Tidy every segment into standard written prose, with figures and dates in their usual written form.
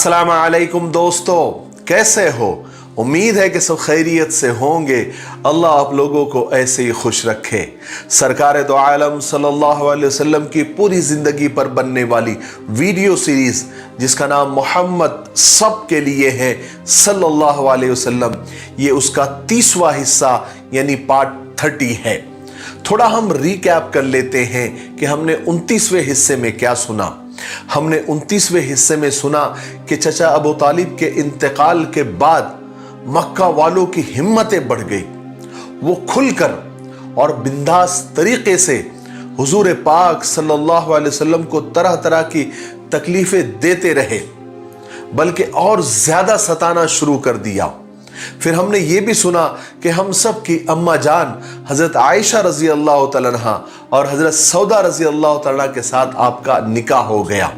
अस्सलाम वालेकुम दोस्तों, कैसे हो? उम्मीद है कि सब खैरियत से होंगे। अल्लाह आप लोगों को ऐसे ही खुश रखे। सरकार दो आलम सल्लल्लाहु अलैहि वसल्लम की पूरी ज़िंदगी पर बनने वाली वीडियो सीरीज़ जिसका नाम मोहम्मद सब के लिए है सल्लल्लाहु अलैहि वसल्लम, ये उसका 30वां हिस्सा यानी पार्ट 30 है। थोड़ा हम रिकैप कर लेते हैं कि हमने 29वें हिस्से में क्या सुना। हमने 29वें हिस्से में सुना कि चचा अबू तालिब के इंतकाल के बाद मक्का वालों की हिम्मतें बढ़ गई। वो खुलकर और बिंदास तरीके से हुजूर पाक सल्लल्लाहु अलैहि वसल्लम को तरह तरह की तकलीफें देते रहे, बल्कि और ज्यादा सताना शुरू कर दिया। फिर हमने ये भी सुना कि हम सब की अम्मा जान हजरत आयशा रजी अल्लाह तआला अन्हा और हजरत सौदा रजी अल्लाह तआला अन्हा के साथ आपका निकाह हो गया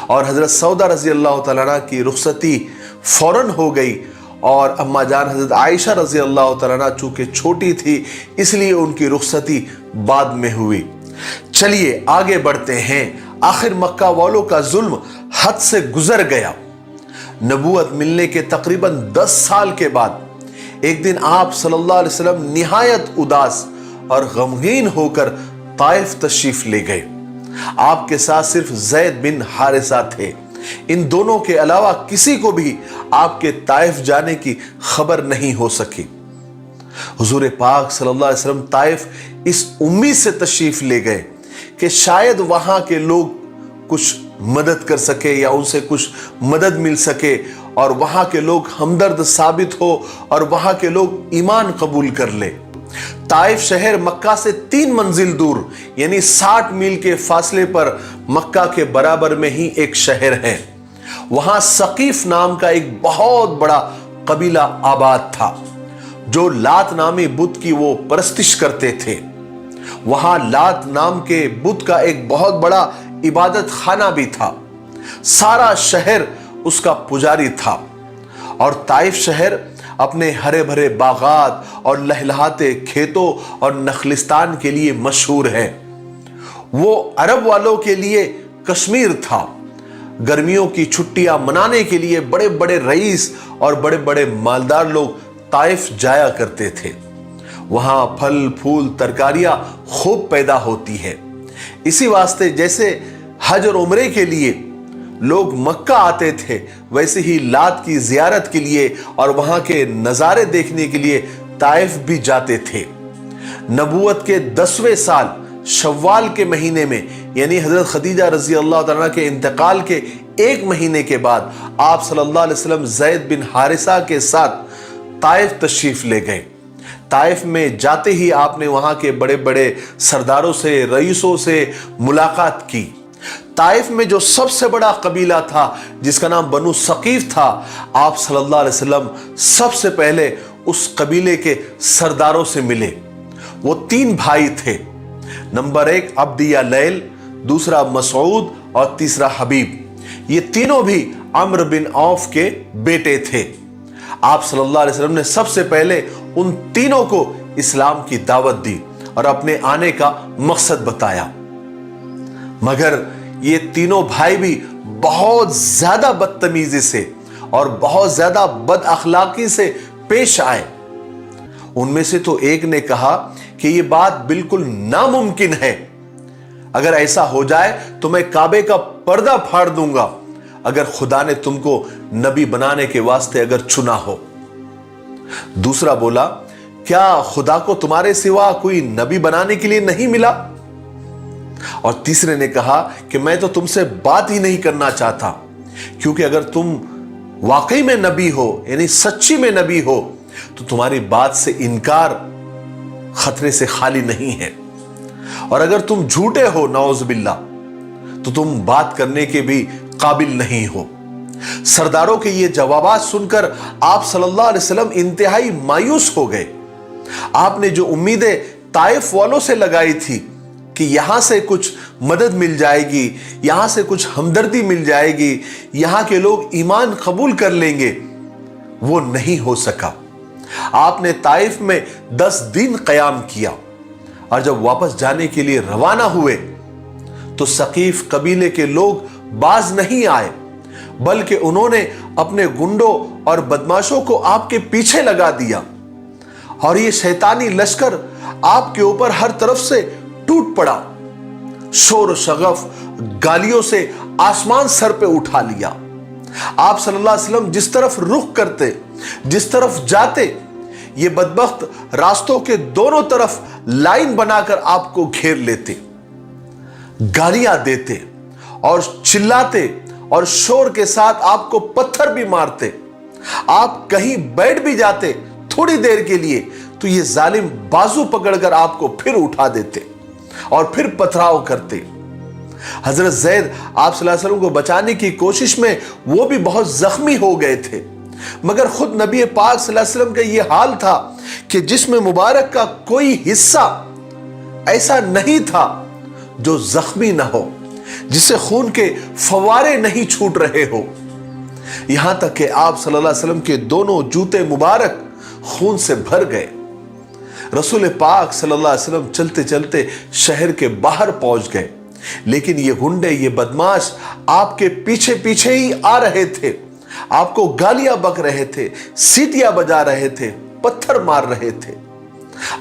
और हजरत सौदा रजी अल्लाह तआला अन्हा की रुखसती फौरन हो गई और अम्मा जान हजरत आयशा रजी अल्लाह तआला अन्हा चूंकि छोटी थी इसलिए उनकी रुखसती बाद में हुई। चलिए आगे बढ़ते हैं। आखिर मक्का वालों का जुल्म हद से गुजर गया। नबूवत मिलने के तकरीबन 10 साल के बाद एक दिन आप सल्लल्लाहु अलैहि वसल्लम निहायत उदास और गमगीन होकर ताइफ तशरीफ ले गए। आपके साथ सिर्फ ज़ैद बिन हारिसा थे। इन दोनों के अलावा किसी को भी आपके ताइफ जाने की खबर नहीं हो सकी। हुजूर पाक सल्लल्लाहु अलैहि वसल्लम ताइफ इस उम्मीद से तशरीफ ले गए कि शायद वहां के लोग कुछ मदद कर सके या उनसे कुछ मदद मिल सके और वहां के लोग हमदर्द साबित हो और वहां के लोग ईमान कबूल कर ले। ताइफ शहर मक्का से 3 मंजिल दूर यानी 60 मील के फासले पर मक्का के बराबर में ही एक शहर है। वहां सकीफ नाम का एक बहुत बड़ा कबीला आबाद था जो लात नामी बुत की वो परस्तिश करते थे। वहां लात नाम के बुत का एक बहुत बड़ा इबादत खाना भी था। सारा शहर उसका पुजारी था और ताइफ शहर अपने हरे भरे बागात और लहलहाते खेतों और नखलिस्तान के लिए मशहूर है। वो अरब वालों के लिए कश्मीर था। गर्मियों की छुट्टियां मनाने के लिए बड़े बड़े रईस और बड़े बड़े मालदार लोग ताइफ जाया करते थे। वहां फल फूल तरकारियां खूब पैदा होती है। इसी वास्ते जैसे हज और उम्रे के लिए लोग मक्का आते थे, वैसे ही लात की जियारत के लिए और वहां के नजारे देखने के लिए ताइफ भी जाते थे। नबूवत के 10वें साल शव्वाल के महीने में यानी हजरत खदीजा रजी अल्लाह तआला के इंतकाल के 1 महीने के बाद आप सल्लल्लाहु अलैहि वसल्लम ज़ैद बिन हारिसा के साथ ताइफ तशरीफ ले गए। ताइफ में जाते ही आपने वहां के बड़े बड़े सरदारों से, रईसों से मुलाकात की। ताइफ में जो सबसे बड़ा कबीला था जिसका नाम बनु सकीफ था, आप सल्लल्लाहु अलैहि वसल्लम सबसे पहले उस कबीले के सरदारों से मिले। वो 3 भाई थे। नंबर 1 अब्दिया लैल, दूसरा मसऊद और तीसरा हबीब। ये तीनों भी अम्र बिन औफ के बेटे थे। आप सल्लल्लाहु अलैहि वसल्लम ने सबसे पहले उन तीनों को इस्लाम की दावत दी और अपने आने का मकसद बताया। मगर ये तीनों भाई भी बहुत ज्यादा बदतमीजी से और बहुत ज्यादा बद अखलाकी से पेश आए। उनमें से तो एक ने कहा कि ये बात बिल्कुल नामुमकिन है। अगर ऐसा हो जाए तो मैं काबे का पर्दा फाड़ दूंगा अगर खुदा ने तुमको नबी बनाने के वास्ते अगर चुना हो। दूसरा बोला, क्या खुदा को तुम्हारे सिवा कोई नबी बनाने के लिए नहीं मिला? और तीसरे ने कहा कि मैं तो तुमसे बात ही नहीं करना चाहता, क्योंकि अगर तुम वाकई में नबी हो यानी सच्ची में नबी हो तो तुम्हारी बात से इनकार खतरे से खाली नहीं है, और अगर तुम झूठे हो नौजुबिल्ला तो तुम बात करने के भी काबिल नहीं हो। सरदारों के ये जवाबात सुनकर आप सल्लल्लाहु अलैहि वसल्लम इंतहाई मायूस हो गए। आपने जो उम्मीदें ताइफ वालों से लगाई थी कि यहां से कुछ मदद मिल जाएगी, यहां से कुछ हमदर्दी मिल जाएगी, यहां के लोग ईमान कबूल कर लेंगे, वो नहीं हो सका। आपने ताइफ में 10 दिन क़याम किया और जब वापस जाने के लिए रवाना हुए तो सकीफ कबीले के लोग बाज नहीं आए, बल्कि उन्होंने अपने गुंडों और बदमाशों को आपके पीछे लगा दिया और ये शैतानी लश्कर आपके ऊपर हर तरफ से टूट पड़ा। शोर शगफ गालियों से आसमान सर पे उठा लिया। आप सल्लल्लाहु अलैहि वसल्लम जिस तरफ रुख करते, जिस तरफ जाते, ये बदबख्त रास्तों के दोनों तरफ लाइन बनाकर आपको घेर लेते, गालियां देते और चिल्लाते और शोर के साथ आपको पत्थर भी मारते। आप कहीं बैठ भी जाते थोड़ी देर के लिए तो ये जालिम बाजू पकड़कर आपको फिर उठा देते और फिर पथराव करते। हजरत ज़ैद आप सल्लल्लाहु अलैहि वसल्लम को बचाने की कोशिश में वो भी बहुत जख्मी हो गए थे, मगर खुद नबी पाक सल्लल्लाहु अलैहि वसल्लम का ये हाल था कि जिस्म मुबारक का कोई हिस्सा ऐसा नहीं था जो जख्मी ना हो, जिससे खून के फवारे नहीं छूट रहे हो। यहां तक कि आप सल्लल्लाहु अलैहि वसल्लम के दोनों जूते मुबारक खून से भर गए। रसूल पाक सल्लल्लाहु अलैहि वसल्लम चलते चलते शहर के बाहर पहुंच गए, लेकिन ये गुंडे, ये बदमाश आपके पीछे पीछे ही आ रहे थे, आपको गालियां बक रहे थे, सीटियां बजा रहे थे, पत्थर मार रहे थे।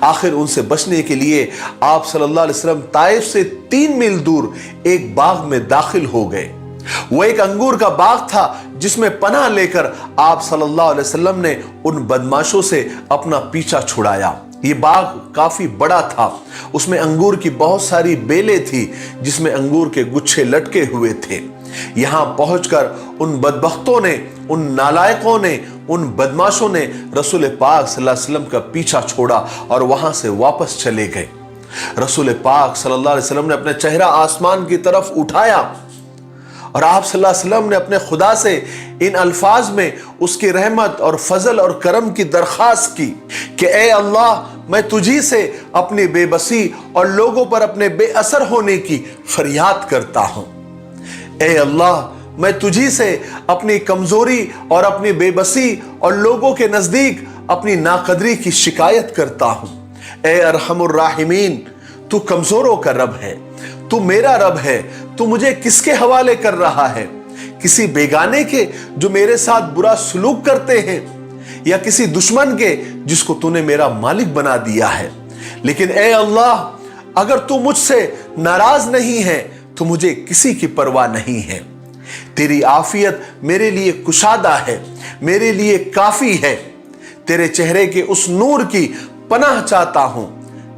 आखिर उनसे बचने के लिए आप सल्लल्लाहु अलैहि वसल्लम ताइफ से 3 मील दूर एक बाग में दाखिल हो गए। वो एक अंगूर का बाग था जिसमें पनाह लेकर आप सल्लल्लाहु अलैहि वसल्लम ने उन बदमाशों से अपना पीछा छुड़ाया। ये बाग काफी बड़ा था, उसमें अंगूर की बहुत सारी बेलें थी जिसमें अंगूर के गुच्छे लटके हुए थे। यहां पहुंचकर उन बदबख्तों ने, उन नालायकों ने, उन बदमाशों ने रसूल पाक सल्लल्लाहु अलैहि वसल्लम का पीछा छोड़ा और वहां से वापस चले गए। रसूल पाक सल्लल्लाहु अलैहि वसल्लम ने अपना चेहरा आसमान की तरफ उठाया और आप सल्लल्लाहु अलैहि वसल्लम ने अपने खुदा से इन अल्फाज में उसकी रहमत और फजल और करम की दरख्वास्त की कि ए अल्लाह, मैं तुझी से अपनी बेबसी और लोगों पर अपने बेअसर होने की फरियाद करता हूं। ए अल्लाह, मैं तुझी से अपनी कमजोरी और अपनी बेबसी और लोगों के नजदीक अपनी नाकदरी की शिकायत करता हूं। ए अरहमुर राहिमीन, तू कमजोरों का रब है, तू मेरा रब है, तू मुझे किसके हवाले कर रहा है? किसी बेगाने के जो मेरे साथ बुरा सलूक करते हैं, या किसी दुश्मन के जिसको तूने मेरा मालिक बना दिया है? लेकिन ए अल्लाह, अगर तू मुझसे नाराज नहीं है तो मुझे किसी की परवाह नहीं है। तेरी आफियत मेरे लिए कुशादा है, मेरे लिए काफी है। तेरे चेहरे के उस नूर की पनाह चाहता हूं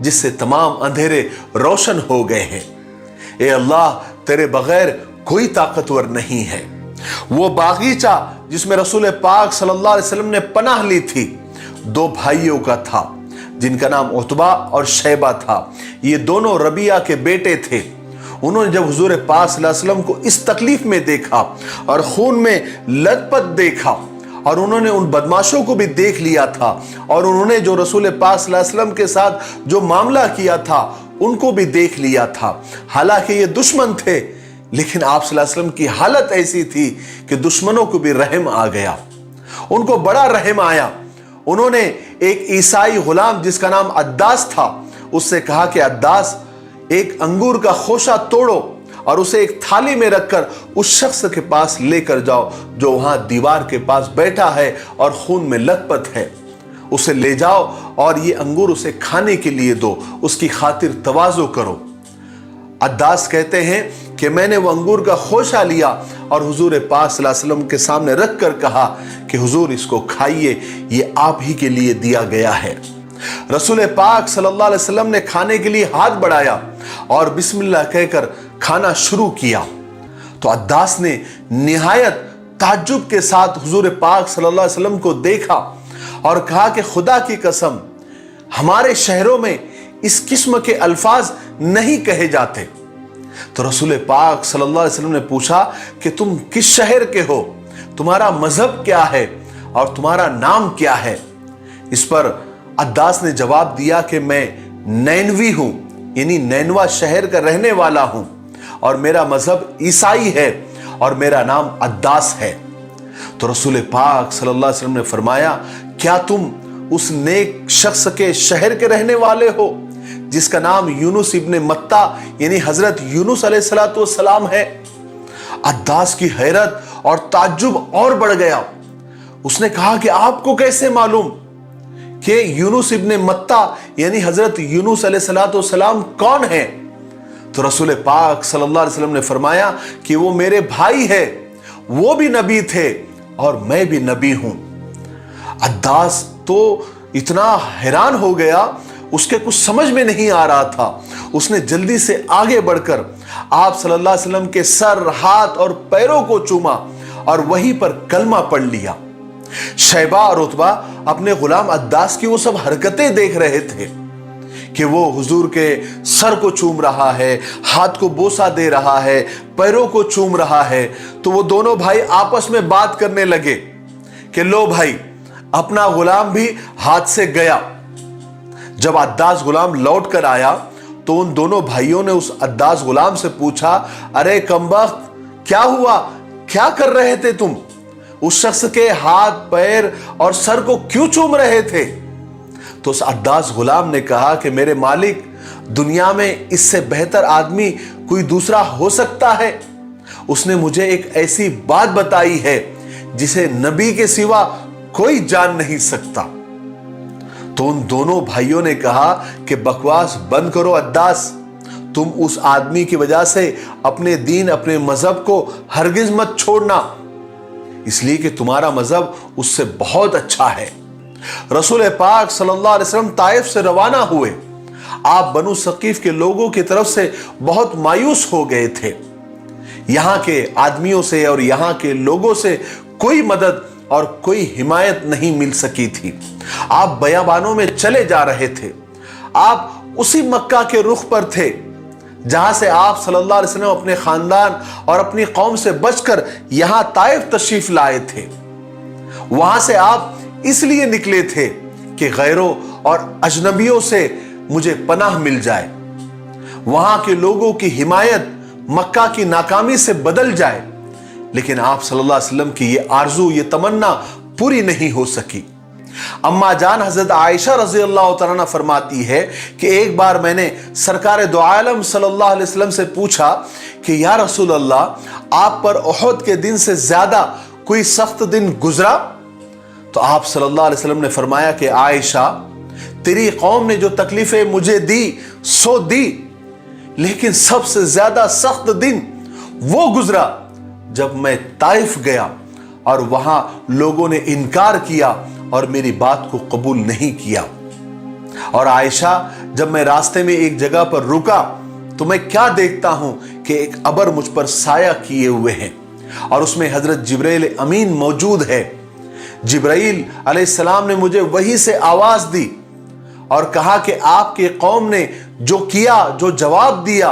जिससे तमाम अंधेरे रोशन हो गए हैं। ए अल्लाह, तेरे बगैर कोई ताकतवर नहीं है। वो बागीचा जिसमें रसूल पाक सल्लल्लाहु अलैहि वसल्लम ने पनाह ली थी, 2 भाइयों का था जिनका नाम उतबा और शैबा था। ये दोनों रबिया के बेटे थे। उन्होंने जब हुजूर पाक सल्लल्लाहु अलैहि वसल्लम को इस तकलीफ में देखा और खून में लथपथ देखा, और उन्होंने उन बदमाशों को भी देख लिया था, और उन्होंने जो रसूल पाक सल्लल्लाहु अलैहि वसल्लम के साथ जो मामला किया था उनको भी देख लिया था। हालांकि ये दुश्मन थे, लेकिन आप सल्लल्लाहु अलैहि वसल्लम की हालत ऐसी थी कि दुश्मनों को भी रहम आ गया, उनको बड़ा रहम आया। उन्होंने एक ईसाई गुलाम जिसका नाम अद्दास था, उससे कहा कि अद्दास, एक अंगूर का खोशा तोड़ो और उसे एक थाली में रखकर उस शख्स के पास लेकर जाओ जो वहां दीवार के पास बैठा है और खून में लथपथ है। उसे ले जाओ और ये अंगूर उसे खाने के लिए दो, उसकी खातिर तवाज़ो करो। अद्दास कहते हैं कि मैंने वो अंगूर का खोशा लिया और हुजूर पाक सल्लल्लाहु अलैहि वसल्लम के सामने रख कर कहा कि हुजूर, इसको खाइए, ये आप ही के लिए दिया गया है। रसूल पाक सल्लल्लाहु अलैहि वसल्लम ने खाने के लिए हाथ बढ़ाया और बिस्मिल्लाह कहकर खाना शुरू किया तो अद्दास ने निहायत ताज्जुब के साथ हुजूर पाक सल्लल्लाहु अलैहि वसल्लम को देखा और कहा कि खुदा की कसम, हमारे शहरों में इस किस्म के अल्फाज नहीं कहे जाते। तो रसूल पाक सल्लल्लाहु अलैहि वसल्लम ने पूछा कि तुम किस शहर के हो, तुम्हारा मजहब क्या है और तुम्हारा नाम क्या है? इस पर अद्दास ने जवाब दिया कि मैं नैनवी हूं, यानी नैनवा शहर का रहने वाला हूं, और मेरा मजहब ईसाई है और मेरा नाम अद्दास है। तो रसूल पाक सल्लल्लाहु अलैहि वसल्लम ने फरमाया, क्या तुम उस नेक शख्स के शहर के रहने वाले हो जिसका नाम यूनुस इब्ने मत्ता यानी हजरत यूनुस अलैहिस्सलातु वस्सलाम है? अद्दास की हैरत और ताज्जुब और बढ़ गया। उसने कहा कि आपको कैसे मालूम कि यूनुस इब्ने मत्ता यानी हजरत यूनुस अलैहिस्सलाम कौन है? तो रसूल पाक सल्लल्लाहु अलैहि वसल्लम ने फरमाया कि वो मेरे भाई है, वो भी नबी थे और मैं भी नबी हूं। अद्दास तो इतना हैरान हो गया, उसके कुछ समझ में नहीं आ रहा था। उसने जल्दी से आगे बढ़कर आप सल्लल्लाहु अलैहि वसल्लम के सर, हाथ और पैरों को चूमा और वहीं पर कलमा पढ़ लिया। शैबा और उतबा अपने गुलाम अद्दास की वो सब हरकतें देख रहे थे कि वो हुजूर के सर को चूम रहा है, हाथ को बोसा दे रहा है, पैरों को चूम रहा है। तो वो दोनों भाई आपस में बात करने लगे कि लो भाई, अपना गुलाम भी हाथ से गया। जब अद्दास गुलाम लौट कर आया तो उन दोनों भाइयों ने उस अद्दास गुलाम से पूछा, अरे कमबख्त, क्या हुआ, क्या कर रहे थे तुम? उस शख्स के हाथ, पैर और सर को क्यों चूम रहे थे? तो उस अद्दास गुलाम ने कहा कि मेरे मालिक, दुनिया में इससे बेहतर आदमी कोई दूसरा हो सकता है? उसने मुझे एक ऐसी बात बताई है जिसे नबी के सिवा कोई जान नहीं सकता। तो उन दोनों भाइयों ने कहा कि बकवास बंद करो अद्दास, तुम उस आदमी की वजह से अपने दीन, अपने मजहब को हरगिज मत छोड़ना, इसलिए कि तुम्हारा मजहब उससे बहुत अच्छा है। रसूल पाक सल्लल्लाहु अलैहि वसल्लम ताइफ से रवाना हुए। आप बनु सकीफ के लोगों की तरफ से बहुत मायूस हो गए थे। यहां के आदमियों से और यहां के लोगों से कोई मदद और कोई हिमायत नहीं मिल सकी थी। आप बयाबानों में चले जा रहे थे। आप उसी मक्का के रुख पर थे जहां से आप सल्लल्लाहु अलैहि वसल्लम अपने खानदान और अपनी कौम से बचकर यहां ताइफ तशरीफ लाए थे। वहां से आप इसलिए निकले थे कि गैरों और अजनबियों से मुझे पनाह मिल जाए, वहां के लोगों की हिमायत मक्का की नाकामी से बदल जाए। लेकिन आप सल्लल्लाहु अलैहि वसल्लम की ये आरजू, ये तमन्ना पूरी नहीं हो सकी। अम्मा जान हजरत आयशा रजी अल्लाह तआला फरमाती है कि एक बार मैंने सरकार दो आलम सल्लल्लाहु अलैहि वसल्लम से पूछा कि या रसूल अल्लाह, आप पर उहद के दिन से ज्यादा कोई सख्त दिन गुजरा? तो आप सल्लल्लाहु अलैहि वसल्लम ने फरमाया कि आयशा, तेरी कौम ने जो तकलीफें मुझे दी सो दी, लेकिन सबसे ज्यादा सख्त दिन वो गुजरा जब मैं ताइफ गया और वहां लोगों ने इनकार किया और मेरी बात को कबूल नहीं किया। और आयशा, जब मैं रास्ते में एक जगह पर रुका तो मैं क्या देखता हूं कि एक अबर मुझ पर साया किए हुए हैं और उसमें हजरत जिब्राइल अमीन मौजूद है। जिब्राइल अलैहिस्सलाम ने मुझे वही से आवाज दी और कहा कि आपके कौम ने जो किया, जो जवाब दिया,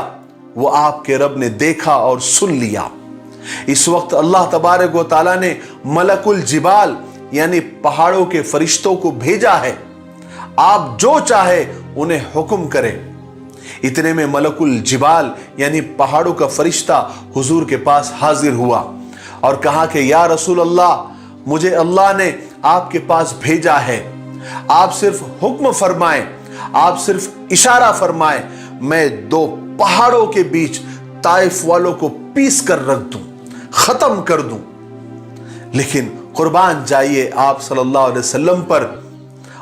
वो आपके रब ने देखा और सुन लिया। इस वक्त अल्लाह तबारक व तआला ने मलकुल जिबाल यानी पहाड़ों के फरिश्तों को भेजा है, आप जो चाहे उन्हें हुक्म करें। इतने में मलकुल जिबाल यानी पहाड़ों का फरिश्ता हुजूर के पास हाजिर हुआ और कहा कि या रसूल अल्लाह, मुझे अल्लाह ने आपके पास भेजा है, आप सिर्फ हुक्म फरमाएं, आप सिर्फ इशारा फरमाएं, मैं दो पहाड़ों के बीच ताइफ वालों को पीस कर रख दूं, खत्म कर दूं। लेकिन कुर्बान जाइए आप सल्लल्लाहु अलैहि वसल्लम पर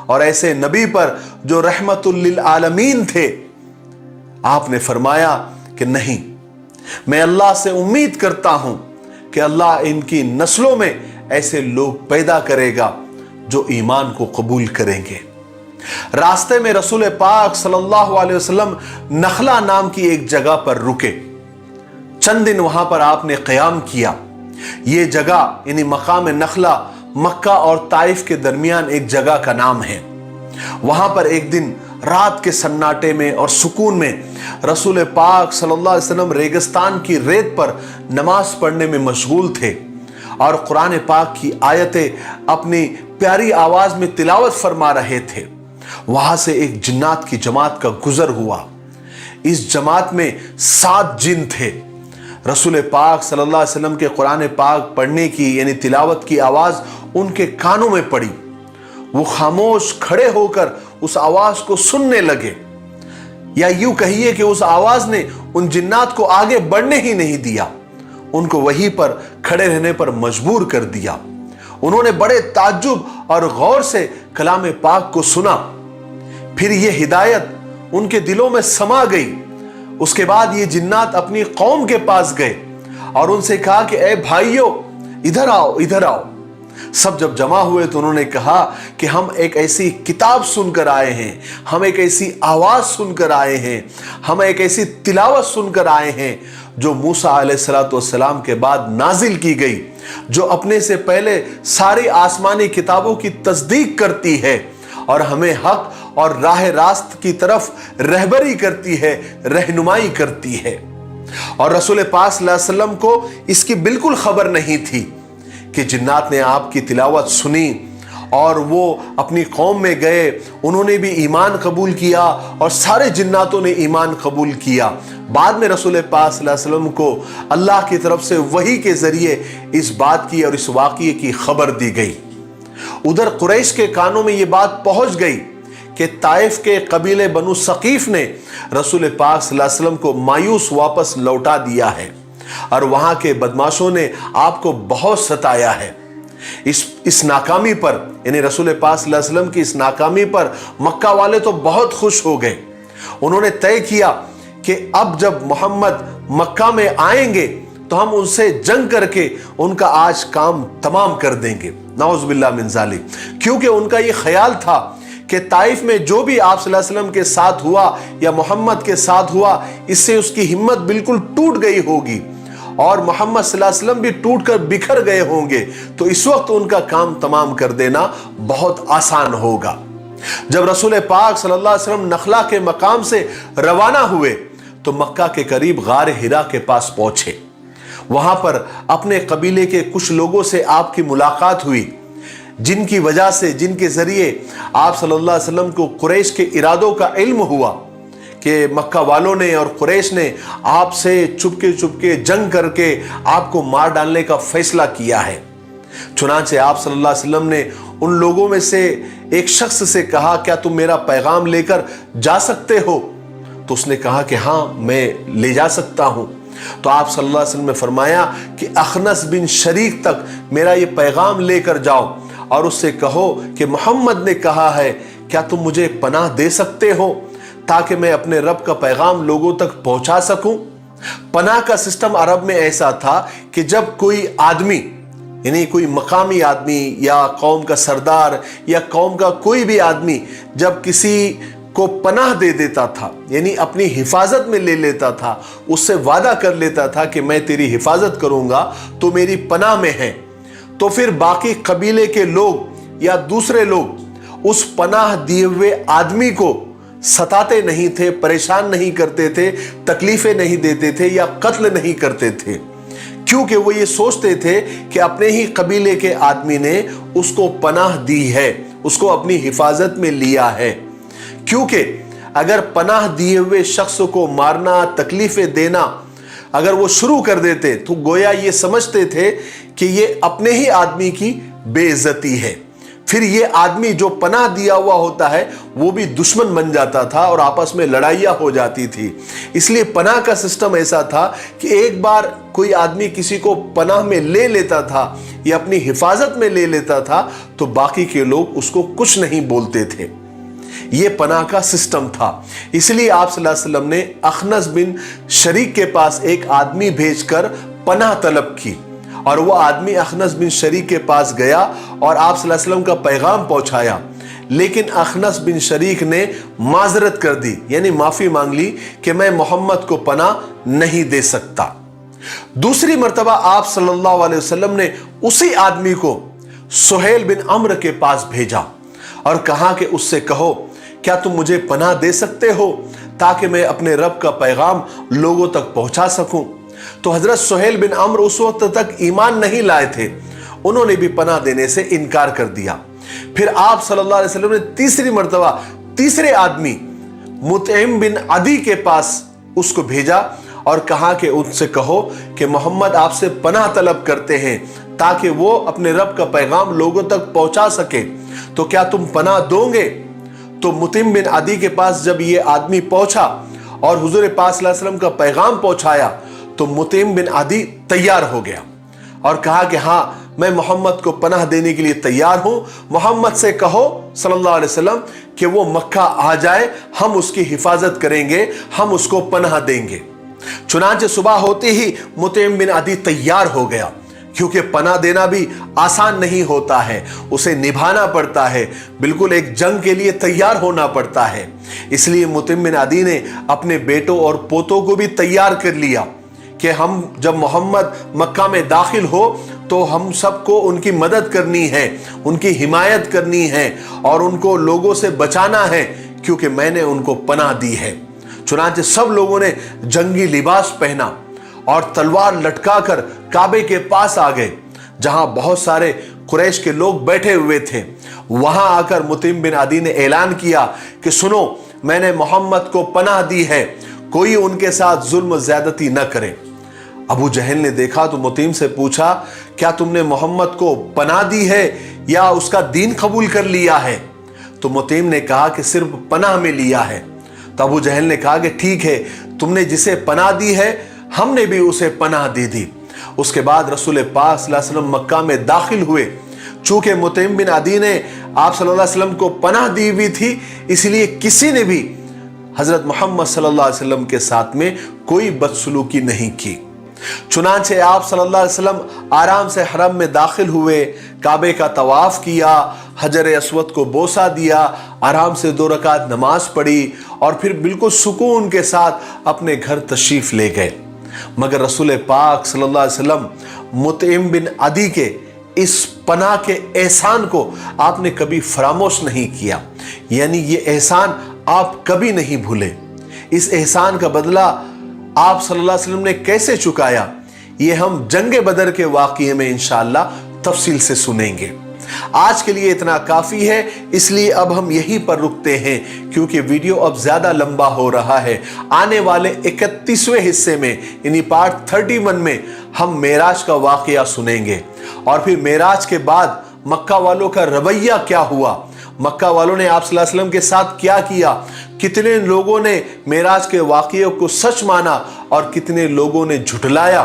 और ऐसे नबी पर जो रहमतुल लिल आलमीन थे। आपने फरमाया कि नहीं, मैं अल्लाह से उम्मीद करता हूं कि अल्लाह इनकी नस्लों में ऐसे लोग पैदा करेगा जो ईमान को कबूल करेंगे। रास्ते में रसूल पाक सल्लल्लाहु अलैहि वसल्लम नखला नाम की एक जगह पर रुके। चंद दिन वहां पर आपने क़याम किया। ये जगह यानी मकाम नखला मक्का और ताइफ के दरमियान एक जगह का नाम है। वहां पर एक दिन रात के सन्नाटे में और सुकून में रसूल पाक सल्लल्लाहु अलैहि वसल्लम रेगिस्तान की रेत पर नमाज पढ़ने में मशगूल थे और कुरान पाक की आयतें अपनी प्यारी आवाज में तिलावत फरमा रहे थे। वहां से एक जिन्नात की जमात का गुजर हुआ। इस जमात में 7 जिन थे। रसूल पाक सल्लल्लाहु अलैहि वसल्लम के कुरान पाक पढ़ने की यानी तिलावत की आवाज उनके कानों में पड़ी। वो खामोश खड़े होकर उस आवाज को सुनने लगे, या यूं कहिए कि उस आवाज ने उन जिन्नात को आगे बढ़ने ही नहीं दिया। उनको वहीं पर खड़े रहने पर मजबूर कर दिया। उन्होंने बड़े ताज्जुब और गौर से कलाम पाक को सुना। फिर ये हिदायत उनके दिलों में समा गई। उसके बाद ये जिन्नात अपनी कौम के पास गए और उनसे कहा कि ए भाइयों, इधर आओ, इधर आओ। सब जब जमा हुए तो उन्होंने कहा कि हम एक ऐसी किताब सुनकर आए हैं, हम एक ऐसी आवाज सुनकर आए हैं, हम एक ऐसी तिलावत सुनकर आए हैं जो मूसा अलैहिस्सलाम के बाद नाजिल की गई, जो अपने से पहले सारी आसमानी किताबों की तस्दीक करती है और हमें हक और राह रास्त की तरफ रहबरी करती है, रहनुमाई करती है। और रसूल पाक सल्लल्लाहु अलैहि वसल्लम को इसकी बिल्कुल खबर नहीं थी कि जिन्नात ने आपकी तिलावत सुनी और वो अपनी कौम में गए, उन्होंने भी ईमान कबूल किया और सारे जिन्नातों ने ईमान कबूल किया। बाद में रसूल पाक सल्लल्लाहु अलैहि वसल्लम को अल्लाह की तरफ से वही के जरिए इस बात की और इस वाक़ये की खबर दी गई। उधर कुरैश के कानों में ये बात पहुंच गई कि ताइफ के कबीले बनु सकीफ ने रसूल पाक सल्लल्लाहु अलैहि वसल्लम को मायूस वापस लौटा दिया है और वहां के बदमाशों ने आपको बहुत सताया है। इस नाकामी पर, यानी रसूल पाक सल्लल्लाहु अलैहि वसल्लम की इस नाकामी पर मक्का वाले तो बहुत खुश हो गए। उन्होंने तय किया कि अब जब मोहम्मद मक्का में आएंगे तो हम उनसे जंग करके उनका आज काम तमाम कर देंगे। नाउज़ बिल्लाह मिन ज़ालिक। क्योंकि उनका ये ख्याल था कि ताइफ में जो भी आप सल्लल्लाहु अलैहि वसल्लम के साथ हुआ या मोहम्मद के साथ हुआ, इससे उसकी हिम्मत बिल्कुल टूट गई होगी और मोहम्मद सल्लल्लाहु अलैहि वसल्लम भी टूट कर बिखर गए होंगे, तो इस वक्त उनका काम तमाम कर देना बहुत आसान होगा। जब रसूल पाक सल्लल्लाहु अलैहि वसल्लम नखला के मकाम से रवाना हुए तो मक्का के करीब गार हिरा के पास पहुंचे। वहां पर अपने कबीले के कुछ लोगों से आपकी मुलाकात हुई, जिनकी वजह से, जिनके जरिए आप सल्लल्लाहु अलैहि वसल्लम को कुरैश के इरादों का इल्म हुआ कि मक्का वालों ने और कुरैश ने आपसे चुपके चुपके जंग करके आपको मार डालने का फैसला किया है। चुनांचे आप सल्लल्लाहु अलैहि वसल्लम ने उन लोगों में से एक शख्स से कहा, क्या तुम मेरा पैगाम लेकर जा सकते हो? तो उसने कहा कि हाँ, मैं ले जा सकता हूं। तो आप सल्लल्लाहु अलैहि वसल्लम ने फरमाया कि अखनस बिन शरीक तक मेरा ये पैगाम लेकर जाओ और उससे कहो कि मोहम्मद ने कहा है, क्या तुम मुझे पनाह दे सकते हो ताकि मैं अपने रब का पैगाम लोगों तक पहुंचा सकूं। पनाह का सिस्टम अरब में ऐसा था कि जब कोई आदमी, यानी कोई मकामी आदमी या कौम का सरदार या कौम का कोई भी आदमी जब किसी को पनाह दे देता था, यानी अपनी हिफाजत में ले लेता था, उससे वादा कर लेता था कि मैं तेरी हिफाजत करूंगा, तो मेरी पनाह में है, तो फिर बाकी कबीले के लोग या दूसरे लोग उस पनाह दिए हुए आदमी को सताते नहीं थे, परेशान नहीं करते थे, तकलीफें नहीं देते थे या कत्ल नहीं करते थे, क्योंकि वो ये सोचते थे कि अपने ही कबीले के आदमी ने उसको पनाह दी है, उसको अपनी हिफाजत में लिया है। क्योंकि अगर पनाह दिए हुए शख्स को मारना, तकलीफें देना अगर वो शुरू कर देते तो गोया ये समझते थे कि ये अपने ही आदमी की बेइज्जती है। फिर ये आदमी जो पनाह दिया हुआ होता है वो भी दुश्मन बन जाता था और आपस में लड़ाइयाँ हो जाती थी। इसलिए पनाह का सिस्टम ऐसा था कि एक बार कोई आदमी किसी को पनाह में ले लेता था या अपनी हिफाजत में ले लेता था तो बाकी के लोग उसको कुछ नहीं बोलते थे। ये पनाह का सिस्टम था। इसलिए आप सल्लल्लाहु अलैहि वसल्लम ने अखनस बिन शरीक के पास एक आदमी भेजकर पनाह तलब की और वो आदमी अखनस बिन शरीक के पास गया और आप सल्लल्लाहु अलैहि वसल्लम का पैगाम पहुंचाया। लेकिन अखनस बिन शरीक ने माजरत कर दी, यानी माफी मांग ली कि मैं मोहम्मद को पनाह नहीं दे सकता। दूसरी मर्तबा आप सल्लल्लाहु अलैहि वसल्लम ने उसी आदमी को सुहेल बिन अम्र के पास भेजा और कहा कि उससे कहो, क्या तुम मुझे पनाह दे सकते हो ताकि मैं अपने रब का पैगाम लोगों तक पहुंचा सकूं। तो हजरत सुहेल बिन अम्र उस वक्त तक ईमान नहीं लाए थे, उन्होंने भी पनाह देने से इनकार कर दिया। फिर आप सल्लल्लाहु अलैहि वसल्लम ने तीसरी मर्तबा तीसरे आदमी मुतइम बिन अदी के पास उसको भेजा और कहा कि उनसे कहो कि मोहम्मद आपसे पनाह तलब करते हैं ताकि वो अपने रब का पैगाम लोगों तक पहुंचा सके, तो क्या तुम पनाह दोगे? तो मुतइम बिन अदी के पास जब ये आदमी पहुंचा और हुजूर पाक सल्लल्लाहु अलैहि वसल्लम का पैगाम पहुंचाया तो मुतइम बिन अदी तैयार हो गया और कहा कि हाँ, मैं मोहम्मद को पनाह देने के लिए तैयार हूं। मोहम्मद से कहो सल्लल्लाहु अलैहि वसल्लम कि वो मक्का आ जाए, हम उसकी हिफाजत करेंगे, हम उसको पनाह देंगे। चुनांचे सुबह होते ही मुतइम बिन अदी तैयार हो गया, क्योंकि पनाह देना भी आसान नहीं होता है, उसे निभाना पड़ता है, बिल्कुल एक जंग के लिए तैयार होना पड़ता है। इसलिए मुतइम बिन अदी ने अपने बेटों और पोतों को भी तैयार कर लिया कि हम जब मोहम्मद मक्का में दाखिल हो तो हम सबको उनकी मदद करनी है, उनकी हिमायत करनी है और उनको लोगों से बचाना है, क्योंकि मैंने उनको पनाह दी है। चुनांचे सब लोगों ने जंगी लिबास पहना और तलवार लटकाकर काबे के पास आ गए, जहां बहुत सारे कुरैश के लोग बैठे हुए थे। वहां आकर मुतइम बिन अदी ने ऐलान किया कि सुनो, मैंने मोहम्मद को पनाह दी है, कोई उनके साथ जुल्म ज्यादती न करे। अबू जहल ने देखा तो मुतइम से पूछा, क्या तुमने मोहम्मद को पनाह दी है या उसका दीन कबूल कर लिया है? तो मुतइम ने कहा कि सिर्फ पनाह में लिया है। तो अबू जहल ने कहा कि ठीक है, तुमने जिसे पनाह दी है हमने भी उसे पनाह दे दी। उसके बाद रसूल पाक सल्लल्लाहु अलैहि वसल्लम मक्का में दाखिल हुए। चूंकि मुतइम बिन अदी ने आप सल्लल्लाहु अलैहि वसल्लम को पनाह दी हुई थी, इसलिए किसी ने भी हजरत मोहम्मद सल्लल्लाहु अलैहि वसल्लम के साथ में कोई बदसलूकी नहीं की। चुनांचे आप सल्लल्लाहु अलैहि वसल्लम आराम से हरम में दाखिल हुए, काबे का तवाफ किया, हजर अस्वद को बोसा दिया, आराम से 2 रकात नमाज पढ़ी और फिर बिल्कुल सुकून के साथ अपने घर तशरीफ ले गए। मगर रसूल पाक सल्लल्लाहु अलैहि वसल्लम मुतइम बिन अदी के इस पनाह के एहसान को आपने कभी फरामोश नहीं किया, यानी ये एहसान आप कभी नहीं भूले। इस एहसान का बदला आप सल्लल्लाहु अलैहि वसल्लम ने कैसे चुकाया, ये हम जंगे बदर के वाक़ये में इंशाअल्लाह तफसील से सुनेंगे। आज के लिए इतना काफी है, इसलिए अब हम यहीं पर रुकते हैं, क्योंकि वीडियो अब ज्यादा लंबा हो रहा है। आने वाले 31वें हिस्से में यानी पार्ट 31 में हम मेराज का वाकया सुनेंगे और फिर मेराज के बाद मक्का वालों का रवैया क्या हुआ, मक्का वालों ने आप सल्लल्लाहु अलैहि वसल्लम के साथ क्या किया, कितने लोगों ने मेराज के वाकये को सच माना और कितने लोगों ने झुठलाया,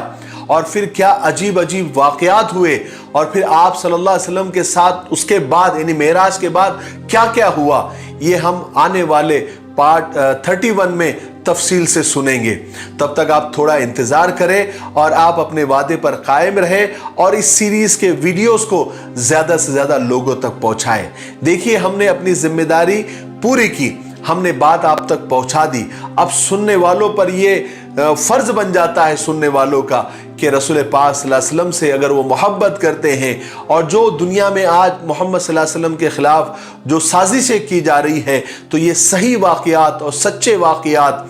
और फिर क्या अजीब अजीब वाकयात हुए, और फिर आप सल्लल्लाहु अलैहि वसल्लम के साथ उसके बाद यानी मेराज के बाद क्या क्या हुआ, ये हम आने वाले पार्ट 31 में तफसील से सुनेंगे। तब तक आप थोड़ा इंतजार करें और आप अपने वादे पर कायम रहे और इस सीरीज के वीडियोस को ज्यादा से ज्यादा लोगों तक पहुंचाएं। देखिए, हमने अपनी जिम्मेदारी पूरी की, हमने बात आप तक पहुंचा दी। अब सुनने वालों पर यह फर्ज बन जाता है सुनने वालों का कि रसूल पाक सल्लल्लाहु अलैहि वसल्लम से अगर वो मोहब्बत करते हैं, और जो दुनिया में आज मोहम्मद सल्लल्लाहु अलैहि वसल्लम के खिलाफ जो साजिशें की जा रही हैं, तो ये सही वाकयात और सच्चे वाकयात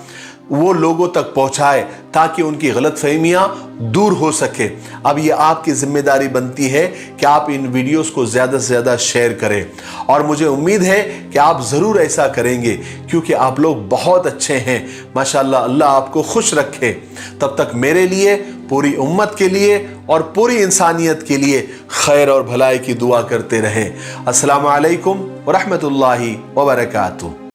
वो लोगों तक पहुंचाए ताकि उनकी गलतफहमियां दूर हो सके। अब ये आपकी जिम्मेदारी बनती है कि आप इन वीडियोस को ज़्यादा से ज़्यादा शेयर करें, और मुझे उम्मीद है कि आप ज़रूर ऐसा करेंगे, क्योंकि आप लोग बहुत अच्छे हैं माशाल्लाह। अल्लाह आपको खुश रखे। तब तक मेरे लिए, पूरी उम्मत के लिए और पूरी इंसानियत के लिए खैर और भलाई की दुआ करते रहें। अस्सलामु अलैकुम व रहमतुल्लाहि व बरकातुहू।